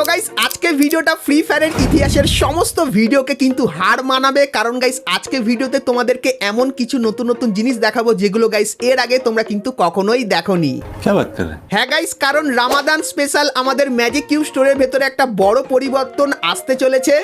তো গাইস আজকে ভিডিওটা ফ্রি ফায়ারের ইতিহাসের সমস্ত ভিডিওকে কিন্তু হার মানাবে, কারণ গাইস আজকে ভিডিওতে তোমাদেরকে এমন কিছু নতুন নতুন জিনিস দেখাবো যেগুলো গাইস এর আগে তোমরা কিন্তু কখনোই দেখোনি। হ্যাঁ গাইস, কারণ রামাদান স্পেশাল আমাদের ম্যাজিক কিউব স্টোরের ভেতরে একটা বড় পরিবর্তন আসতে চলেছে।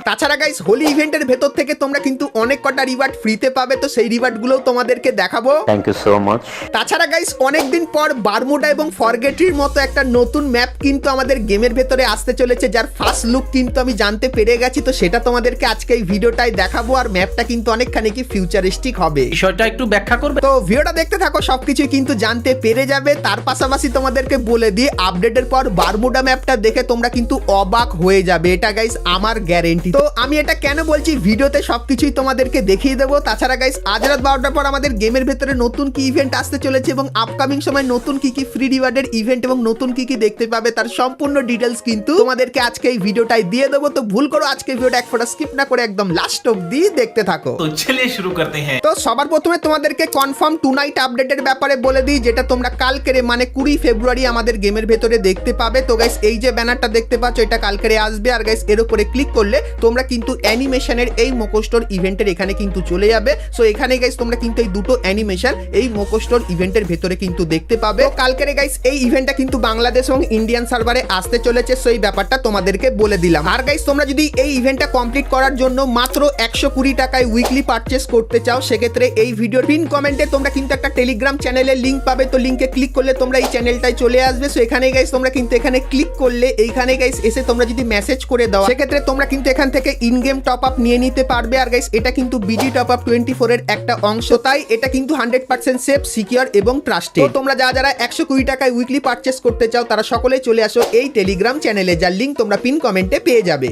তাছাড়া গাইস হোলি ইভেন্টের ভেতর থেকে তোমরা কিন্তু অনেক কটা রিওয়ার্ড ফ্রিতে পাবে, তো সেই রিওয়ার্ড গুলোও তোমাদেরকে দেখাবো। Thank you so much. তাছাড়া গাইস অনেকদিন পর বারমুডা এবং ফরগেটির মতো একটা নতুন ম্যাপ কিন্তু আমাদের গেমের ভেতরে আসতে চলেছে, যার ফার্স্ট লুক কিন্তু আমি জানতে পেরে গেছি, তো সেটা তোমাদেরকে আজকে এই ভিডিওটাই দেখাবো। আর ম্যাপটা কিন্তু অনেকখানি কি ফিউচারিস্টিক হবে, বিষয়টা একটু ব্যাখ্যা করবে। তো ভিডিওটা দেখতে থাকো, সবকিছুই কিন্তু জানতে পেরে যাবে। তার পাশাপাশি তোমাদেরকে বলে দিই, আপডেটের পর বারমুডা ম্যাপটা দেখে তোমরা কিন্তু অবাক হয়ে যাবে, এটা গাইস আমার গ্যারেন্টি। তো আমি এটা কেন বলছি, ভিডিওতে সবকিছুই তোমাদেরকে দেখিয়ে দেবো। তাছাড়া গাইস আজ রাত 12টার পর আমাদের গেমের ভেতরে নতুন কি ইভেন্ট আসতে চলেছে এবং আপকামিং সময় নতুন কি কি ফ্রি রিওয়ার্ডের ইভেন্ট এবং নতুন কি কি দেখতে পাবে তার সম্পূর্ণ ডিটেলস কিন্তু তোমাদেরকে আজকে এই ভিডিওটাই দিয়ে দেবো। তো ভুল করো আজকে ভিডিওটা এক ফোঁটা স্কিপ না করে একদম লাস্ট অবধি দেখতে থাকো। তো চলিয়ে শুরু করতে हैं। তো সবার প্রথমে তোমাদেরকে কনফার্ম টু নাইট আপডেটের ব্যাপারে বলে দিই, যেটা তোমরা কালকেরে মানে 20 ফেব্রুয়ারি আমাদের গেমের ভেতরে দেখতে পাবে। তো গাইস এই যে ব্যানারটা দেখতে পাচ্ছ, এটা কালকেরে আসবে। আর গাইস এর উপরে ক্লিক করলে তোমরা কিন্তু অ্যানিমেশনের এই মোকোস্টোর ইভেন্টের এখানে কিন্তু চলে যাবে। সো এখানে গাইস তোমরা কিন্তু এই দুটো অ্যানিমেশন এই মোকোস্টোর ইভেন্টের ভেতরে কিন্তু দেখতে পাবে। তো কালকেরে গাইস এই ইভেন্টটা কিন্তু বাংলাদেশ এবং ইন্ডিয়ান সার্ভারে আসতে চলেছে, সো এই ব্যাপারটা তোমাদেরকে বলে দিলাম। আর গাইস তোমরা যদি এই ইভেন্টটা কমপ্লিট করার জন্য মাত্র 120 টাকায় উইকলি পারচেস করতে চাও, সেক্ষেত্রে এই ভিডিওর পিন কমেন্টে তোমরা কিন্তু একটা টেলিগ্রাম চ্যানেলের লিংক পাবে। তো লিংকে ক্লিক করলে তোমরা এই চ্যানেলটায় চলে আসবে। সো এখানে গাইস তোমরা কিন্তু এখানে ক্লিক করলে এইখানে গাইস এসে তোমরা যদি মেসেজ করে দাও, সেক্ষেত্রে তোমরা কিন্তু এখান থেকে ইন গেম টপ আপ নিয়ে নিতে পারবে। আর গাইস এটা কিন্তু বিজি টপ আপ 24 এর একটা অংশ, তাই এটা কিন্তু 100% সেফ, সিকিউর এবং ট্রাস্টেড। তো তোমরা যারা 120 টাকায় উইকলি পারচেস করতে চাও তারা সকলেই চলে আসো এই টেলিগ্রাম চ্যানেলে, যার লিংক তোমরা পিন কমেন্টে পেয়ে যাবে।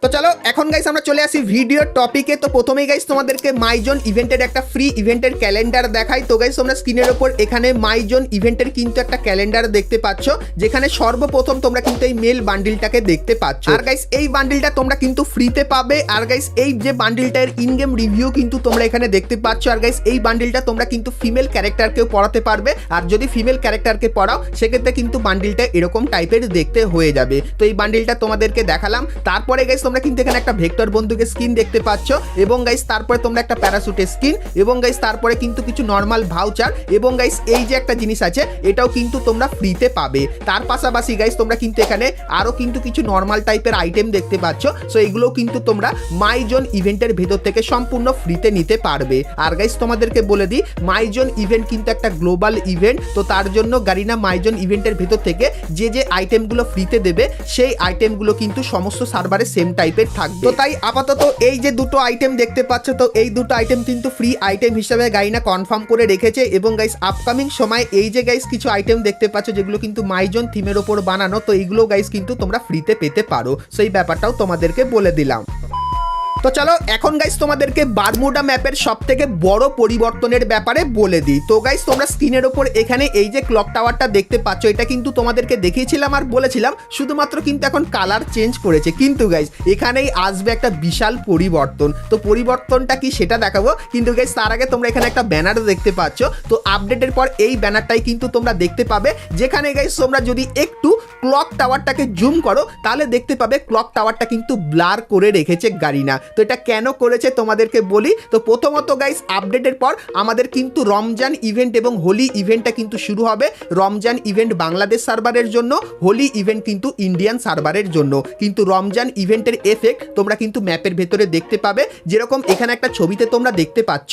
তো চলো এখন গাইস আমরা চলে আসি ভিডিওর টপিকে। তো প্রথমেই গাইস তোমাদেরকে মাইজন ইভেন্টের একটা ফ্রি ইভেন্টের ক্যালেন্ডার দেখাই। তো গাইস তোমরা স্ক্রিনের উপর এখানে মাইজন ইভেন্টের কিন্তু একটা ক্যালেন্ডার দেখতে পাচ্ছ, যেখানে সর্বপ্রথম তোমরা কিন্তু এই মেল বান্ডিলটাকে দেখতে পাচ্ছ। আর গাইস এই বান্ডিলটা তোমরা কিন্তু ফ্রিতে পাবে। আর গাইস এই যে বান্ডিলটার ইন গেম রিভিউ কিন্তু তোমরা এখানে দেখতে পাচ্ছ। আর গাইস এই বান্ডিলটা তোমরা কিন্তু ফিমেল ক্যারেক্টারকেও পড়াতে পারবে, আর যদি ফিমেল ক্যারেক্টারকে পড়াও সেক্ষেত্রে কিন্তু বান্ডিলটা এরকম টাইপের দেখতে হয়ে যাবে। তো এই বান্ডিলটা তোমাদেরকে দেখালাম। তারপরে গাইস তোমরা কিন্তু এখানে একটা ভেক্টর বন্দুকের স্কিন দেখতে পাচ্ছ, এবং গাইস তারপরে তোমরা একটা প্যারাশুটের স্কিন, এবং গাইস তারপরে কিন্তু কিছু নরমাল ভাউচার, এবং গাইস এই যে একটা জিনিস আছে এটাও কিন্তু তোমরা ফ্রিতে পাবে। তার পাশাপাশি গাইস তোমরা কিন্তু এখানে আরো কিন্তু কিছু নরমাল টাইপের আইটেম দেখতে পাচ্ছ। সো এগুলো কিন্তু তোমরা মাইজন ইভেন্টের ভেতর থেকে সম্পূর্ণ ফ্রিতে নিতে পারবে। আর গাইস তোমাদেরকে বলে দিই, মাইজন ইভেন্ট কিন্তু একটা গ্লোবাল ইভেন্ট, তো তার জন্য গারিনা মাইজন ইভেন্টের ভেতর থেকে যে যে আইটেমগুলো ফ্রিতে দেবে সেই আইটেমগুলো কিন্তু সমস্ত সার্ভারে সেম টাইপের থাকবে। তো তাই আপাতত এই যে দুটো আইটেম দেখতে পাচ্ছ, তো এই দুটো আইটেম কিন্তু ফ্রি আইটেম হিসেবে গাইনা কনফার্ম করে রেখেছে। এবং গাইস আপকামিং সময় এই যে গাইস কিছু আইটেম দেখতে পাচ্ছ যেগুলো কিন্তু মাইজন থিমের ওপর বানানো, তো এইগুলো গাইস কিন্তু তোমরা ফ্রিতে পেতে পারো। সেই ব্যাপারটাও তোমাদেরকে বলে দিলাম। তো চলো এখন গাইস তোমাদেরকে বারমুডা ম্যাপের সবথেকে বড় পরিবর্তনের ব্যাপারে বলে দিই। তো গাইস তোমরা স্ক্রিনের ওপর এখানে এই যে ক্লক টাওয়ারটা দেখতে পাচ্ছ, এটা কিন্তু তোমাদেরকে দেখিয়েছিলাম আর বলেছিলাম, শুধুমাত্র কিন্তু এখন কালার চেঞ্জ করেছে। কিন্তু গাইস এখানেই আসবে একটা বিশাল পরিবর্তন। তো পরিবর্তনটা কি সেটা দেখাবো, কিন্তু গাইস তার আগে তোমরা এখানে একটা ব্যানার দেখতে পাচ্ছ। তো আপডেটের পর এই ব্যানারটাই কিন্তু তোমরা দেখতে পাবে, যেখানে গাইস তোমরা যদি একটু ক্লক টাওয়ারটাকে জুম করো তাহলে দেখতে পাবে ক্লক টাওয়ারটা কিন্তু ব্লার করে রেখেছে গারিনা। তো এটা কেন করেছে তোমাদেরকে বলি। তো প্রথমত গাইস আপডেটের পর আমাদের কিন্তু রমজান ইভেন্ট এবং হোলি ইভেন্টটা কিন্তু শুরু হবে। রমজান ইভেন্ট বাংলাদেশ সার্ভারের জন্য, হোলি ইভেন্ট কিন্তু ইন্ডিয়ান সার্ভারের জন্য। কিন্তু রমজান ইভেন্টের এফেক্ট তোমরা কিন্তু ম্যাপের ভেতরে দেখতে পাবে, যেরকম এখানে একটা ছবিতে তোমরা দেখতে পাচ্ছ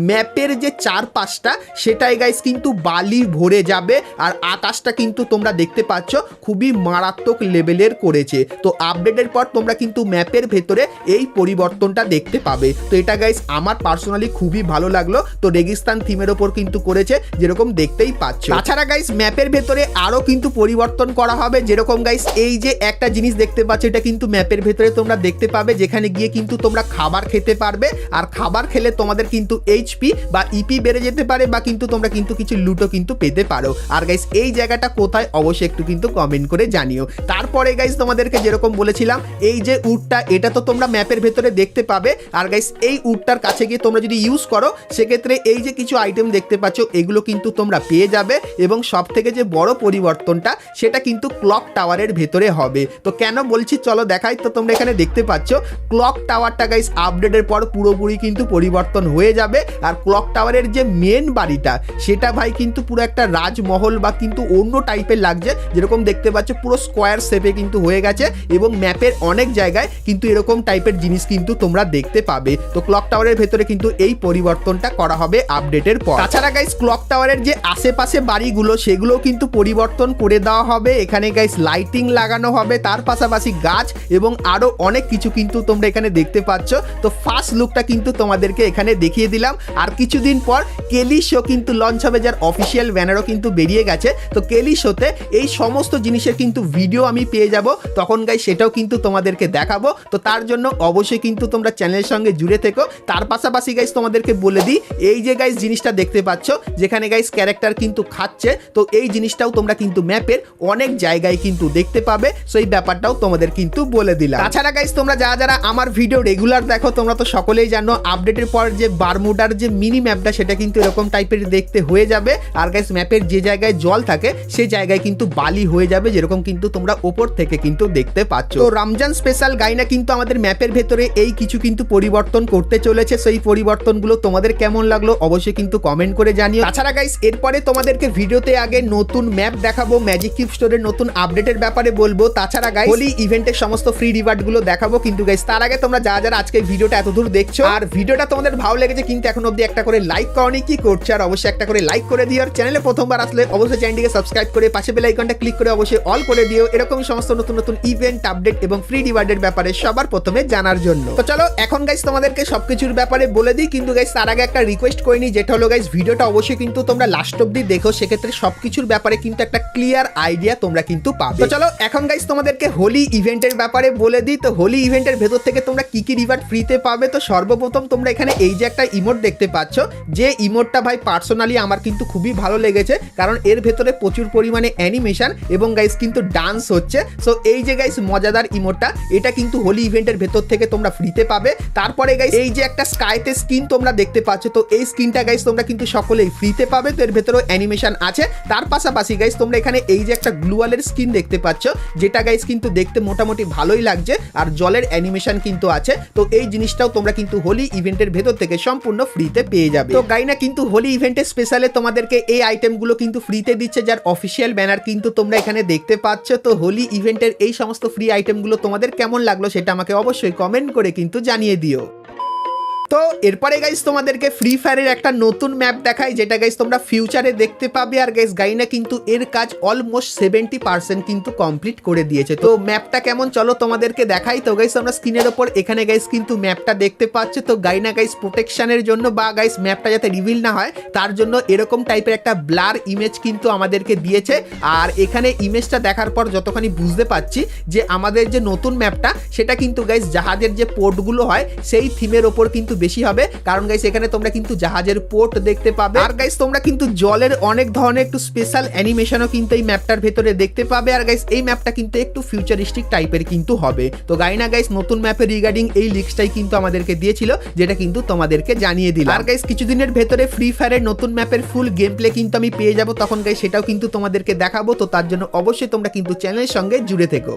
ম্যাপের যে চারপাশটা সেটাই গাইস কিন্তু বালি ভরে যাবে, আর আকাশটা কিন্তু তোমরা দেখতে পাচ্ছ খুবই মারাত্মক লেভেলের করেছে। তো আপডেটের পর তোমরা কিন্তু ম্যাপের ভেতরে এই পরিবর্তনটা দেখতে পাবে। তো এটা গাইস আমার পার্সোনালি খুবই ভালো লাগলো। তো রেগিস্তান থিমের ওপর কিন্তু করেছে, যেরকম দেখতেই পাচ্ছ। তাছাড়া গাইস ম্যাপের ভেতরে আরো কিন্তু পরিবর্তন করা হবে, যেরকম গাইস এই যে একটা জিনিস দেখতে পাচ্ছ, এটা কিন্তু ম্যাপের ভেতরে তোমরা দেখতে পাবে, যেখানে গিয়ে কিন্তু তোমরা খাবার খেতে পারবে। আর খাবার খেলে তোমাদের কিন্তু এইচপি বা ইপি বেড়ে যেতে পারে, বা কিন্তু তোমরা কিন্তু কিছু লুটও কিন্তু পেতে পারো। আর গাইস এই জায়গাটা কোথায় অবশ্যই একটু কিন্তু কমেন্ট করে জানিও। তারপরে গাইস তোমাদেরকে যেরকম বলেছিলাম, এই যে উটটা এটা তো তোমরা ম্যাপের ভেতরে দেখতে পাবে। আর গাইস এই উডটার কাছে গিয়ে তোমরা যদি ইউজ করো সেক্ষেত্রে এই যে কিছু আইটেম দেখতে পাচ্ছ এগুলো কিন্তু তোমরা পেয়ে যাবে। এবং সব থেকে যে বড় পরিবর্তনটা সেটা কিন্তু ক্লক টাওয়ারের ভেতরে হবে। তো কেন বলছি চলো দেখাই। তো তোমরা এখানে দেখতে পাচ্ছ ক্লক টাওয়ারটা গাইস আপডেটের পর পুরোপুরি কিন্তু পরিবর্তন হয়ে যাবে। আর ক্লক টাওয়ারের যে মেন বাড়িটা সেটা ভাই কিন্তু পুরো একটা রাজমহল বা কিন্তু অন্য টাইপের লাগছে। যেরকম দেখতে পাচ্ছ পুরো স্কোয়ার শেপে কিন্তু হয়ে গেছে এবং ম্যাপের অনেক জায়গায় কিন্তু এরকম টাইপের জিনিস কিন্তু তোমরা দেখতে পাবে। তো ক্লক টাওয়ারের ভেতরে কিন্তু এই পরিবর্তনটা করা হবে আপডেটের পর। তাছাড়া গাইস ক্লক টাওয়ারের যে আশেপাশে বাড়িগুলো সেগুলো কিন্তু পরিবর্তন করে দেওয়া হবে। এখানে গাইস লাইটিং লাগানো হবে, তার পাশাপাশি গাছ এবং আরো অনেক কিছু কিন্তু তোমরা এখানে দেখতে পাচ্ছ। তো ফার্স্ট লুকটা কিন্তু তোমাদেরকে এখানে দেখিয়ে দিলাম। আর কিছুদিন পর কেলি শো কিন্তু লঞ্চ হবে, যার অফিসিয়াল ব্যানারও কিন্তু বেরিয়ে গেছে। তো কেলি শোতে এই সমস্ত জিনিসের কিন্তু ভিডিও আমি পেয়ে যাব, তখন গাইস সেটাও কিন্তু তোমাদেরকে দেখাবো। তো তার জন্য অবশ্যই কিন্তু তোমরা চ্যানেলের সঙ্গে জুড়ে থেকো। তার পাশাপাশি গাইস তোমাদেরকে বলে দিই, এই যে গাইস জিনিসটা দেখতে পাচ্ছ যেখানে গাইস ক্যারেক্টার কিন্তু খাচ্ছে, তো এই জিনিসটাও তোমরা কিন্তু ম্যাপের অনেক জায়গায় কিন্তু দেখতে পাবে। সো এই ব্যাপারটাও তোমাদের কিন্তু বলে দিলাম। তাছাড়া গাইস তোমরা যারা আমার ভিডিও রেগুলার দেখো তোমরা তো সকলেই জানো আপডেটের পর যে বারমুডার যে মিনি ম্যাপটা সেটা কিন্তু এরকম টাইপের দেখতে হয়ে যাবে। আর গাইস ম্যাপের যে জায়গায় জল থাকে সেই জায়গায় কিন্তু বালি হয়ে যাবে, যেরকম কিন্তু তোমরা ওপর থেকে কিন্তু দেখতে পাচ্ছ। তো রমজান স্পেশাল গাইনা কিন্তু আমাদের ম্যাপের ভেতরে এই কিছু কিন্তু পরিবর্তন করতে চলেছে। সেই পরিবর্তনগুলো তোমাদের কেমন লাগলো অবশ্যই কিন্তু কমেন্ট করে জানিও। তাছাড়া গাইস এরপরে তোমাদেরকে ভিডিওতে আগে নতুন ম্যাপ দেখাবো, ম্যাজিক কিউব স্টোরের নতুন আপডেটের ব্যাপারে বলবো। তাছাড়া গাইস হোলি ইভেন্টের সমস্ত ফ্রি রিওয়ার্ড গুলো দেখাবো। কিন্তু গাইস তার আগে তোমরা যারা আজকে ভিডিওটা এতদূর দেখছো আর ভিডিওটা তোমাদের ভালো লেগেছে কিন্তু এখন অবধি একটা করে লাইক করনি, কি করছো? আর অবশ্যই একটা করে লাইক করে দিও। আর চ্যানেলে প্রথমবার আসলে অবশ্যই চ্যানেলটিকে সাবস্ক্রাইব করে পাশে বেল আইকনটা ক্লিক করে অবশ্যই অল করে দিও, এরকমই সমস্ত নতুন নতুন ইভেন্ট আপডেট এবং ফ্রি রিওয়ার্ডের ব্যাপারে সবার প্রথমে জানার জন্য। তো চলো এখন গাইস তোমাদেরকে সবকিছুর ব্যাপারে বলে দিই। কিন্তু গাইস তার আগে একটা রিকোয়েস্ট করে নিই, যেটা হলো গাইস ভিডিওটা অবশ্যই কিন্তু তোমরা লাস্ট অবধি দেখো, সেক্ষেত্রে সবকিছুর ব্যাপারে কিন্তু একটা ক্লিয়ার আইডিয়া তোমরা কিন্তু পাবে। তো চলো এখন গাইস তোমাদেরকে হোলি ইভেন্টের ব্যাপারে বলে দিই। তো হোলি ইভেন্টের ভেতর থেকে তোমরা কি কি রিওয়ার্ড ফ্রিতে পাবে। তো সর্বপ্রথম তোমরা এখানে এই যে একটা ইমোট দেখতে পাচ্ছ, যে ইমোটটা ভাই পার্সোনালি আমার কিন্তু খুবই ভালো লেগেছে, কারণ এর ভেতরে প্রচুর পরিমাণে অ্যানিমেশন এবং গাইস কিন্তু ডান্স হচ্ছে। সো এই যে গাইস মজাদার ইমোটটা এটা কিন্তু হোলি ইভেন্টের ভেতর থেকে তোমরা ফ্রিতে পাবে। তারপরে গাইস এই যে একটা স্কাইতে স্কিন তোমরা দেখতে পাচ্ছ, তো এই স্কিনটা গাইস তোমরা কিন্তু সকলেই ফ্রিতে পাবে। তো এর ভেতরেও অ্যানিমেশন আছে। তার পাশাপাশি গাইস তোমরা এখানে এই যে একটা গ্লুয়ালের স্কিন দেখতে পাচ্ছ, যেটা গাইস কিন্তু দেখতে মোটামুটি ভালোই লাগছে আর জলের অ্যানিমেশন কিন্তু আছে। তো এই জিনিসটাও তোমরা কিন্তু হোলি ইভেন্টের ভেতর থেকে সম্পূর্ণ ফ্রিতে পেয়ে যাবে। তো গাইনা কিন্তু হোলি ইভেন্টের স্পেশালে তোমাদেরকে এই আইটেমগুলো কিন্তু ফ্রিতে দিচ্ছে, যার অফিসিয়াল ব্যানার কিন্তু তোমরা এখানে দেখতে পাচ্ছ। তো হোলি ইভেন্টের এই সমস্ত ফ্রি আইটেমগুলো তোমাদের কেমন লাগলো সেটা আমাকে অবশ্যই কমেন্ট করে কিন্তু জানিয়ে দিও। তো এরপরে গাইস তোমাদেরকে ফ্রি ফায়ারের একটা নতুন ম্যাপ দেখাই, যেটা গাইস তোমরা ফিউচারে দেখতে পাবে। আর গাইস গাইনা কিন্তু এর কাজ অলমোস্ট 70% কিন্তু কমপ্লিট করে দিয়েছে। তো ম্যাপটা কেমন চলো তোমাদেরকে দেখাই। তো গাইস আমরা স্ক্রিনের ওপর এখানে গাইস কিন্তু ম্যাপটা দেখতে পাচ্ছ। তো গাইনা গাইস প্রোটেকশনের জন্য বা গাইস ম্যাপটা যাতে রিভিল না হয় তার জন্য এরকম টাইপের একটা ব্লার ইমেজ কিন্তু আমাদেরকে দিয়েছে। আর এখানে ইমেজটা দেখার পর যতখানি বুঝতে পারছি যে আমাদের যে নতুন ম্যাপটা সেটা কিন্তু গাইস জাহাজের যে পোর্টগুলো হয় সেই থিমের ওপর কিন্তু বেশি হবে, কারণ গাইস এখানে তোমরা কিন্তু জাহাজের পোর্ট দেখতে পাবে। আর গাইস তোমরা কিন্তু জলের অনেক ধরনের একটু স্পেশাল অ্যানিমেশনও কিন্তু এই ম্যাপটার ভেতরে দেখতে পাবে। আর গাইস এই ম্যাপটা কিন্তু একটু ফিউচারিস্টিক টাইপের কিন্তু হবে। তো গাইনা গাইস নতুন ম্যাপের রিগার্ডিং এই লিস্টটাই কিন্তু আমাদেরকে দিয়েছিল, যেটা কিন্তু তোমাদেরকে জানিয়ে দিলাম। আর গাইস কিছুদিনের ভেতরে ফ্রি ফায়ারের নতুন ম্যাপের ফুল গেম প্লে কিন্তু আমি পেয়ে যাব, তখন গাইস সেটাও কিন্তু তোমাদেরকে দেখাবো। তো তার জন্য অবশ্যই তোমরা কিন্তু চ্যানেলের সঙ্গে জুড়ে থেকো।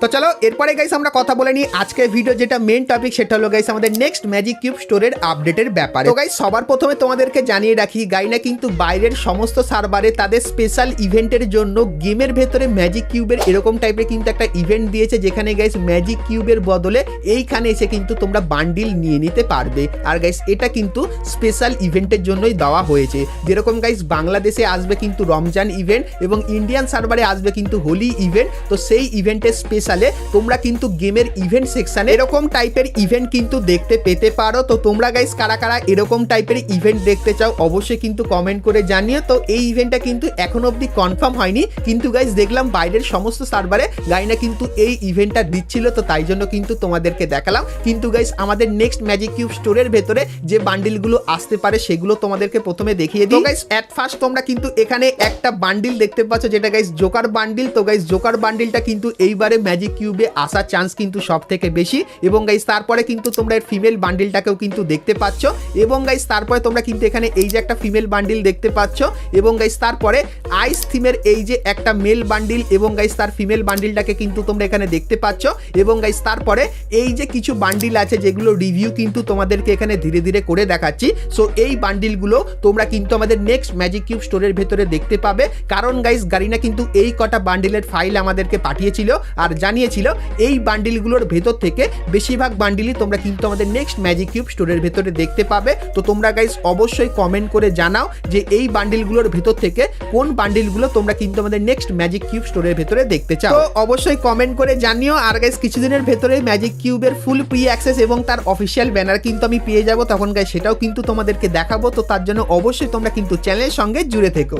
তো চলো এরপরে গাইস আমরা কথা বলে নিই আজকের ভিডিও যেটা মেন টপিক, সেটা হলো গাইস আমাদের নেক্সট ম্যাজিক কিউব স্টোরের আপডেটের ব্যাপারে। তো গাইস সবার প্রথমে তোমাদেরকে জানিয়ে রাখি, গাইনা কিন্তু বাইরের সমস্ত সার্ভারে তাদের স্পেশাল ইভেন্টের জন্য গেমের ভেতরে ম্যাজিক কিউবের এরকম টাইপের কিন্তু একটা ইভেন্ট দিয়েছে, যেখানে গাইস ম্যাজিক কিউবের বদলে এইখানে এসে কিন্তু তোমরা বান্ডিল নিয়ে নিতে পারবে। আর গাইস এটা কিন্তু স্পেশাল ইভেন্টের জন্যই দেওয়া হয়েছে। যেরকম গাইস বাংলাদেশে আসবে কিন্তু রমজান ইভেন্ট এবং ইন্ডিয়ান সার্ভারে আসবে কিন্তু হোলি ইভেন্ট। তো সেই ইভেন্টের স্পেশাল তোমরা কিন্তু গেমের ইভেন্ট সেকশনে এরকম টাইপের ইভেন্ট কিন্তু দেখতে পেতে পারো। তো তোমরা গাইস কারা কারা এরকম টাইপের ইভেন্ট দেখতে চাও অবশ্যই কিন্তু কমেন্ট করে জানিও। তো এই ইভেন্টটা কিন্তু এখন অবধি কনফার্ম হয়নি, কিন্তু গাইস দেখলাম বাইরের সমস্ত সার্ভারে গাইনা কিন্তু এই ইভেন্টটা দিচ্ছিল, তো তাই জন্য কিন্তু তোমাদেরকে দেখালাম। কিন্তু গাইস আমাদের নেক্সট ম্যাজিক কিউব স্টোরের ভেতরে যে বান্ডিলগুলো আসতে পারে সেগুলো তোমাদেরকে প্রথমে দেখিয়ে দিই। গাইস এট ফার্স্ট তোমরা কিন্তু এখানে একটা বান্ডিল দেখতে পাচ্ছ, যেটা গাইস জোকার বান্ডিল। তো গাইস জোকার বান্ডিলটা কিন্তু এইবারে ম্যাজিক ম্যাজিক কিউবে আসার চান্স কিন্তু সব থেকে বেশি। এবং গাইস তারপরে কিন্তু তোমরা এর ফিমেল বান্ডিলটাকেও কিন্তু দেখতে পাচ্ছ। এবং গাইস তারপরে তোমরা কিন্তু এখানে এই যে একটা ফিমেল বান্ডিল দেখতে পাচ্ছ। এবং গাইস তারপরে আইস থিমের এই যে একটা মেল বান্ডিল এবং গাইস তার ফিমেল বান্ডিলটাকে কিন্তু তোমরা এখানে দেখতে পাচ্ছ। এবং গাইস তারপরে এই যে কিছু বান্ডিল আছে যেগুলো রিভিউ কিন্তু তোমাদেরকে এখানে ধীরে ধীরে করে দেখাচ্ছি। সো এই বান্ডিলগুলো তোমরা কিন্তু আমাদের নেক্সট ম্যাজিক কিউব স্টোরের ভেতরে দেখতে পাবে, কারণ গাইস গারিনা কিন্তু এই কটা বান্ডিলের ফাইল আমাদেরকে পাঠিয়েছিল আর জানিয়েছিল এই বান্ডিলগুলোর ভেতর থেকে বেশিরভাগ বান্ডিলই তোমরা কিন্তু আমাদের নেক্সট ম্যাজিক কিউব স্টোরের ভেতরে দেখতে পাবে। তো তোমরা গাইস অবশ্যই কমেন্ট করে জানাও যে এই বান্ডিলগুলোর ভেতর থেকে কোন বান্ডিলগুলো তোমরা কিন্তু আমাদের নেক্সট ম্যাজিক কিউব স্টোরের ভেতরে দেখতে চাও। তো অবশ্যই কমেন্ট করে জানিও। আর গাইস কিছুদিনের ভেতরে ম্যাজিক কিউবের ফুল প্রি অ্যাক্সেস এবং তার অফিসিয়াল ব্যানার কিন্তু আমি পেয়ে যাব, তখন গাইস সেটাও কিন্তু তোমাদেরকে দেখাবো। তো তার জন্য অবশ্যই তোমরা কিন্তু চ্যানেলের সঙ্গে জুড়ে থেকো।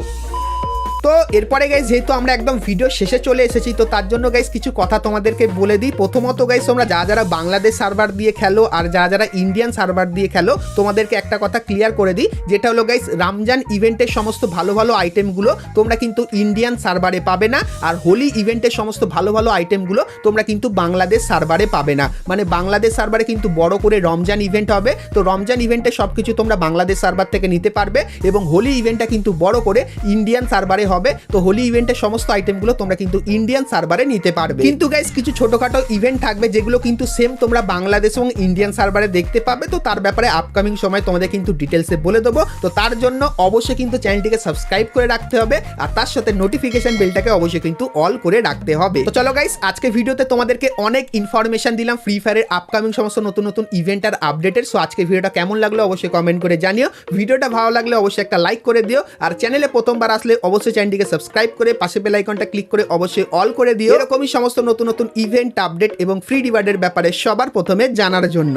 তো এরপরে গাইস যেহেতু আমরা একদম ভিডিও শেষে চলে এসেছি, তো তার জন্য গাইস কিছু কথা তোমাদেরকে বলে দিই। প্রথমত গাইস তোমরা যারা বাংলাদেশ সার্ভার দিয়ে খেলো আর যারা ইন্ডিয়ান সার্ভার দিয়ে খেলো, তোমাদেরকে একটা কথা ক্লিয়ার করে দিই, যেটা হলো গাইস রমজান ইভেন্টের সমস্ত ভালো ভালো আইটেমগুলো তোমরা কিন্তু ইন্ডিয়ান সার্ভারে পাবে না, আর হোলি ইভেন্টের সমস্ত ভালো ভালো আইটেমগুলো তোমরা কিন্তু বাংলাদেশ সার্ভারে পাবে না। মানে বাংলাদেশ সার্ভারে কিন্তু বড় করে রমজান ইভেন্ট হবে, তো রমজান ইভেন্টে সব কিছু তোমরা বাংলাদেশ সার্ভার থেকে নিতে পারবে, এবং হোলি ইভেন্টটা কিন্তু বড় করে ইন্ডিয়ান সার্ভারে হবে। তো হোলি ইভেন্টের সমস্ত আইটেমগুলো তোমরা কিন্তু ইন্ডিয়ান সার্ভারে নিতে পারবে। কিন্তু গাইস কিছু ছোটখাটো ইভেন্ট থাকবে যেগুলো কিন্তু সেম তোমরা বাংলাদেশ এবং ইন্ডিয়ান সার্ভারে দেখতে পাবে। তো তার ব্যাপারে আপকামিং সময় তোমাদের কিন্তু ডিটেলসে বলে দেবো। তো তার জন্য অবশ্যই কিন্তু চ্যানেলটিকে সাবস্ক্রাইব করে রাখতে হবে, আর তার সাথে নোটিফিকেশন বেলটাকে অবশ্যই কিন্তু অল করে রাখতে হবে। তো চলো গাইস, আজকে ভিডিওতে তোমাদেরকে অনেক ইনফরমেশন দিলাম ফ্রি ফায়ারের আপকামিং সমস্ত নতুন নতুন ইভেন্ট আর আপডেটের। সো আজকে ভিডিওটা কেমন লাগলো অবশ্যই কমেন্ট করে জানিও। ভিডিওটা ভালো লাগলে অবশ্যই একটা লাইক করে দিও, আর চ্যানেলে প্রথমবার আসলে অবশ্যই চ্যানেলটিকে সাবস্ক্রাইব করে পাশে বেল আইকনটা ক্লিক করে অবশ্যই অল করে দিও, এরকমই সমস্ত নতুন নতুন ইভেন্ট আপডেট এবং ফ্রি রিওয়ার্ডের ব্যাপারে সবার প্রথমে জানার জন্য।